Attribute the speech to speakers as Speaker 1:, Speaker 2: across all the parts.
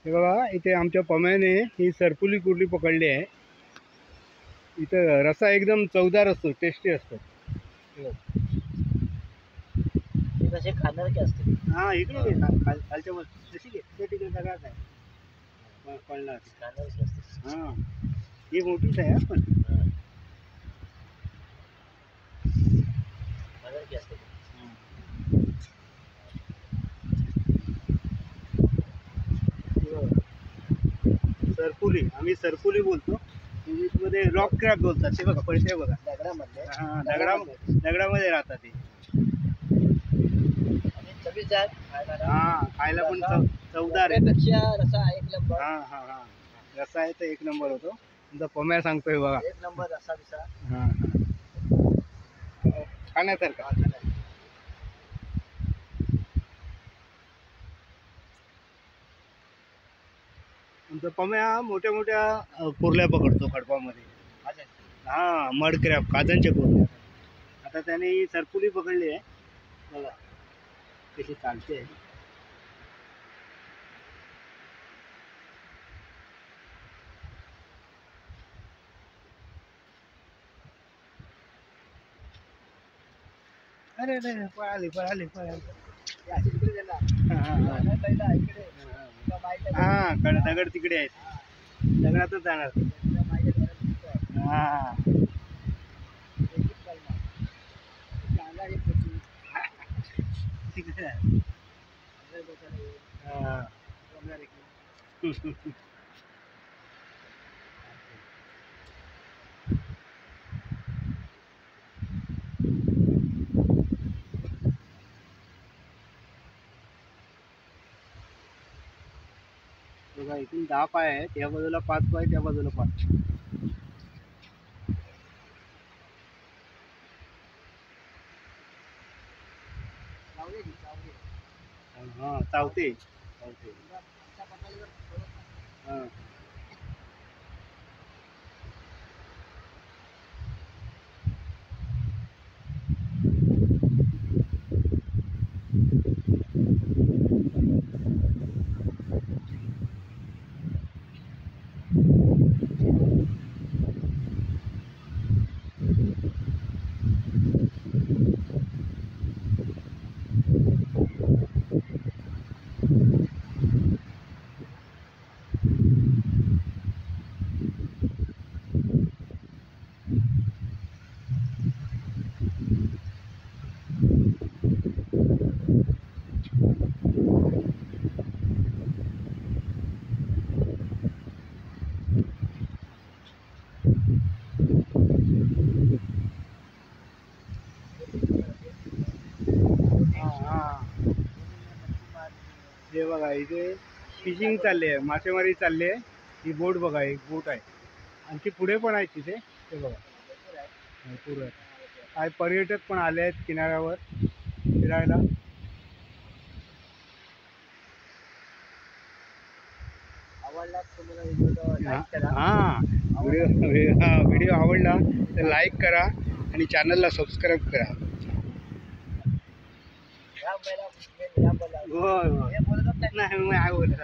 Speaker 1: हे बघा इथे आमच्या पम्याने ही सरपुली कुर्ली पकडली आहे. इथं रसा एकदम चवदार असतो, टेस्टी असतो.
Speaker 2: कसे खाणार की असते.
Speaker 1: हां इकडे घे खालच्या वर तशी घे ते तिकडे सगळ्यात आहे पडणार.
Speaker 2: खाणारच असते.
Speaker 1: हां ही मोठीच आहे पण
Speaker 2: खाणार की असते.
Speaker 1: सरपुली आम्ही सरपुली बोलतो. इंग्लिशमध्ये रॉक क्रॅब बोलतात. ते बघा पडते बघा
Speaker 2: दगडामध्ये.
Speaker 1: हां दगडामध्ये राहतात ते.
Speaker 2: आणि चवीचं आहे खायला.
Speaker 1: हां खायला पण चवदार आहे.
Speaker 2: पेक्षा रसा एक नंबर.
Speaker 1: हां हां हां रसा आहे तर एक नंबर होतो. तुमचा पम्या सांगतोय बघा.
Speaker 2: एक नंबर रसा बिसा.
Speaker 1: हां खाण्यासारखा. आमचा पम्या मोठ्या मोठ्या कुर्ल्या पकडतो खडपामध्ये. हां मड क्रॅब काजनच्या कुर्ल्या. आता त्याने ही सरपुली पकडली आहे बघा कशी चालते. अरे अरे पळाली पळाली पळाली. हां दगड तिकडे आहेत. दगडातच जाणार. हां तिकडे आहे. हां बघा इथून 10 पाय आहेत. या बाजूला 5 पाय, त्या बाजूला 5. हां चावते चावते. हां हे बघा इथे फिशिंग चालली आहे, मासेमारी चालली आहे. ही बोट बघा एक बोट आहे. आणखी पुढे पण आहे तिथे ते बघा भरपूर आहे. काय पर्यटक पण आले आहेत किनाऱ्यावर फिरायला. हां व्हिडिओ आवडला तर लाईक करा आणि चॅनलला सबस्क्राईब करा. होय होय नाही मी आहे बोलत.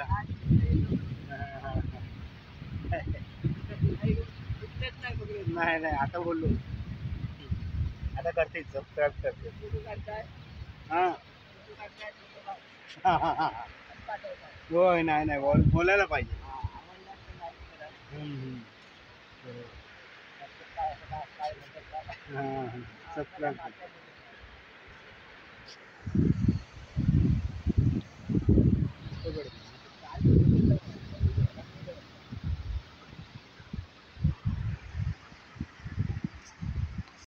Speaker 1: नाही नाही आता बोललो. आता करते सबस्क्राईब करते. हां होय नाही नाही बोलायला पाहिजे. हां सबस्क्राईब.